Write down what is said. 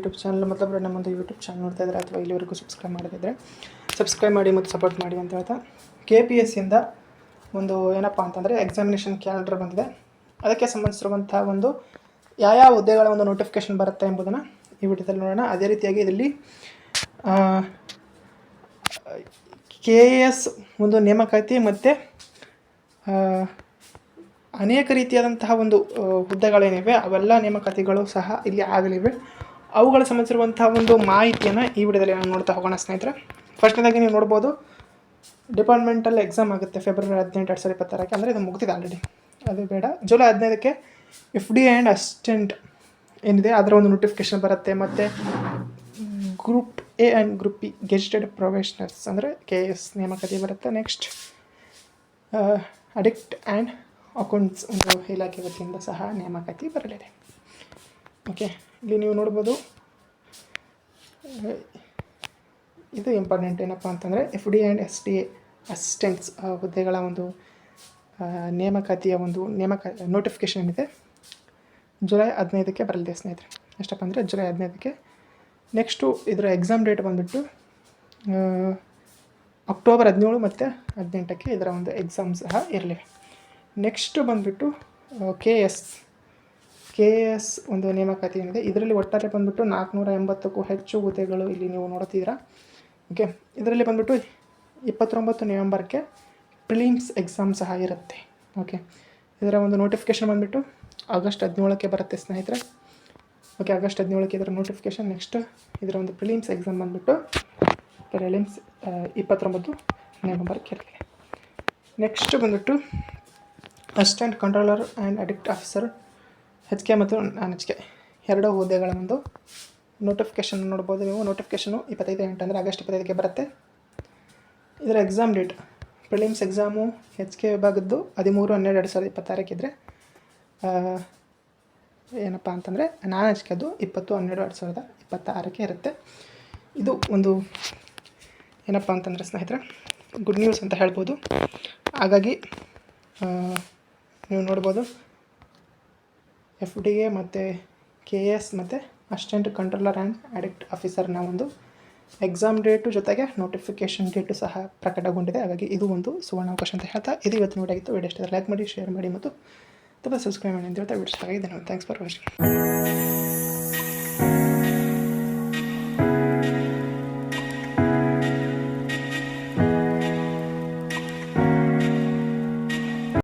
YouTube channel ಮತ್ತೊಬ್ಬರು ನಮ್ಮೊಂದು YouTube channel ನೋಡ್ತಾ ಇದ್ದಾರೆ ಅಥವಾ ಇಲ್ಲಿವರೆಗೂ ಸಬ್ಸ್ಕ್ರೈಬ್ ಮಾಡದಿದ್ದರೆ ಸಬ್ಸ್ಕ್ರೈಬ್ ಮಾಡಿ ಮತ್ತು ಸಪೋರ್ಟ್ ಮಾಡಿ ಅಂತ ಹೇಳ್ತಾ KPSCಯಿಂದ ಒಂದು ಏನಪ್ಪ ಅಂತಂದರೆ ಎಕ್ಸಾಮಿನೇಷನ್ ಕ್ಯಾಲೆಂಡರ್ ಬಂದಿದೆ. ಅದಕ್ಕೆ ಸಂಬಂಧಿಸಿರುವಂಥ ಒಂದು ಯಾವ ಹುದ್ದೆಗಳ ಒಂದು ನೋಟಿಫಿಕೇಷನ್ ಬರುತ್ತೆ ಎಂಬುದನ್ನು ಈ ವಿಡಿಯೋದಲ್ಲಿ ನೋಡೋಣ. ಅದೇ ರೀತಿಯಾಗಿ ಇದರಲ್ಲಿ KS ಒಂದು ನೇಮಕಾತಿ ಮತ್ತು ಅನೇಕ ರೀತಿಯಾದಂತಹ ಒಂದು ಹುದ್ದೆಗಳೇನಿವೆ ಅವೆಲ್ಲ ನೇಮಕಾತಿಗಳು ಸಹ ಇಲ್ಲಿ ಆಗಲಿವೆ. ಅವುಗಳ ಸಂಬಂಧಿಸಿರುವಂತಹ ಒಂದು ಮಾಹಿತಿಯನ್ನು ಈ ವಿಡಿಯೋದಲ್ಲಿ ನಾವು ನೋಡ್ತಾ ಹೋಗೋಣ ಸ್ನೇಹಿತರೆ. ಫಸ್ಟ್ನೇದಾಗಿ ನೀವು ನೋಡ್ಬೋದು, ಡಿಪಾರ್ಟ್ಮೆಂಟಲ್ ಎಕ್ಸಾಮ್ ಆಗುತ್ತೆ ಫೆಬ್ರವರಿ 18, 2026. ಅಂದರೆ ಇದು ಮುಗ್ದಿದೆ ಆಲ್ರೆಡಿ, ಅದು ಬೇಡ. ಜುಲೈ 15ಕ್ಕೆ FD ಆ್ಯಂಡ್ ಅಸಿಸ್ಟೆಂಟ್ ಏನಿದೆ ಅದರ ಒಂದು ನೋಟಿಫಿಕೇಷನ್ ಬರುತ್ತೆ. ಮತ್ತು group A and group B gazetted professionals ಅಂದರೆ KS ನೇಮಕಾತಿ ಬರುತ್ತೆ. ನೆಕ್ಸ್ಟ್ ಅಡಿಕ್ಟ್ ಆ್ಯಂಡ್ ಅಕೌಂಟ್ಸ್ ಒಂದು ಇಲಾಖೆ ವತಿಯಿಂದ ಸಹ ನೇಮಕಾತಿ ಬರಲಿದೆ. ಓಕೆ, ಇಲ್ಲಿ ನೀವು ನೋಡ್ಬೋದು, ಇದು ಇಂಪಾರ್ಟೆಂಟ್ ಏನಪ್ಪ ಅಂತಂದರೆ FD ಆ್ಯಂಡ್ SDA ಅಸಿಸ್ಟೆಂಟ್ಸ್ ಹುದ್ದೆಗಳ ಒಂದು ನೇಮಕಾತಿಯ ಒಂದು ನೋಟಿಫಿಕೇಷನ್ ಏನಿದೆ ಜುಲೈ 15ಕ್ಕೆ ಬರಲಿದೆ ಸ್ನೇಹಿತರೆ. ಎಷ್ಟಪ್ಪ ಅಂದರೆ ಜುಲೈ 15ಕ್ಕೆ. ನೆಕ್ಸ್ಟು ಇದರ ಎಕ್ಸಾಮ್ ಡೇಟ್ ಬಂದುಬಿಟ್ಟು ಅಕ್ಟೋಬರ್ 17 ಮತ್ತು 18ಕ್ಕೆ ಇದರ ಒಂದು ಎಕ್ಸಾಮ್ ಸಹ ಇರಲಿವೆ. ನೆಕ್ಸ್ಟು ಬಂದುಬಿಟ್ಟು KS ಒಂದು ನೇಮಕಾತಿ ಏನಿದೆ ಇದರಲ್ಲಿ ಒಟ್ಟಾರೆ ಬಂದುಬಿಟ್ಟು 480ಕ್ಕೂ ಹೆಚ್ಚು ಹುದ್ದೆಗಳು ಇಲ್ಲಿ ನೀವು ನೋಡ್ತಿದ್ದೀರಾ. ಓಕೆ, ಇದರಲ್ಲಿ ಬಂದುಬಿಟ್ಟು 29 ನವೆಂಬರ್ಗೆ ಪ್ರಿಲಿಮ್ಸ್ ಎಕ್ಸಾಮ್ ಸಹ ಇರುತ್ತೆ. ಓಕೆ, ಇದರ ಒಂದು ನೋಟಿಫಿಕೇಷನ್ ಬಂದುಬಿಟ್ಟು ಆಗಸ್ಟ್ 17ಕ್ಕೆ ಬರುತ್ತೆ ಸ್ನೇಹಿತರೆ. ಓಕೆ, ಆಗಸ್ಟ್ 17ಕ್ಕೆ ಇದರ ನೋಟಿಫಿಕೇಷನ್. ನೆಕ್ಸ್ಟ್ ಇದರ ಒಂದು ಪ್ರಿಲಿಮ್ಸ್ ಎಕ್ಸಾಮ್ ಬಂದುಬಿಟ್ಟು 29 ನವೆಂಬರ್ಗೆ ಇರಲಿದೆ. ನೆಕ್ಸ್ಟ್ ಬಂದುಬಿಟ್ಟು assistant controller and addict officer HK ಮತ್ತು NHK ಎರಡೂ ಹುದ್ದೆಗಳ ಒಂದು ನೋಟಿಫಿಕೇಷನ್ ನೋಡ್ಬೋದು ನೀವು. ನೋಟಿಫಿಕೇಷನು 25/8 ಅಂದರೆ ಆಗಸ್ಟ್ 25ಕ್ಕೆ ಬರುತ್ತೆ. ಇದರ exam date prelims exam HK ವಿಭಾಗದ್ದು 13/12/2026 ಇದ್ದರೆ ಏನಪ್ಪ ಅಂತಂದರೆ NHKದು 20/12/2026 ಇರುತ್ತೆ. ಇದು ಒಂದು ಏನಪ್ಪ ಅಂತಂದರೆ ಸ್ನೇಹಿತರೆ ಗುಡ್ ನ್ಯೂಸ್ ಅಂತ ಹೇಳ್ಬೋದು. ಹಾಗಾಗಿ ನೀವು ನೋಡ್ಬೋದು FDA ಮತ್ತು KS ಮತ್ತು ಅಸಿಸ್ಟೆಂಟ್ ಕಂಟ್ರೋಲರ್ ಆ್ಯಂಡ್ ಅಡಿಕ್ಟ್ ಆಫೀಸರ್ನ ಒಂದು ಎಕ್ಸಾಮ್ ಡೇಟು ಜೊತೆಗೆ ನೋಟಿಫಿಕೇಷನ್ ಡೇಟು ಸಹ ಪ್ರಕಟಗೊಂಡಿದೆ. ಹಾಗಾಗಿ ಇದು ಒಂದು ಸುವರ್ಣಾವಕಾಶ ಅಂತ ಹೇಳ್ತಾ ಇದು ಇವತ್ತಿನ ವಿಡಿಯೋ ಆಗಿತ್ತು. ವಿಡಿಯೋ ಇಷ್ಟ ಲೈಕ್ ಮಾಡಿ, ಶೇರ್ ಮಾಡಿ ಮತ್ತು ಸಬ್ಸ್ಕ್ರೈಬ್ ಮಾಡಿ ಅಂತ ಹೇಳ್ತಾ ವಿಡಿಯೋ ಇಷ್ಟ ಆಗಿದೆ. Thanks for watching.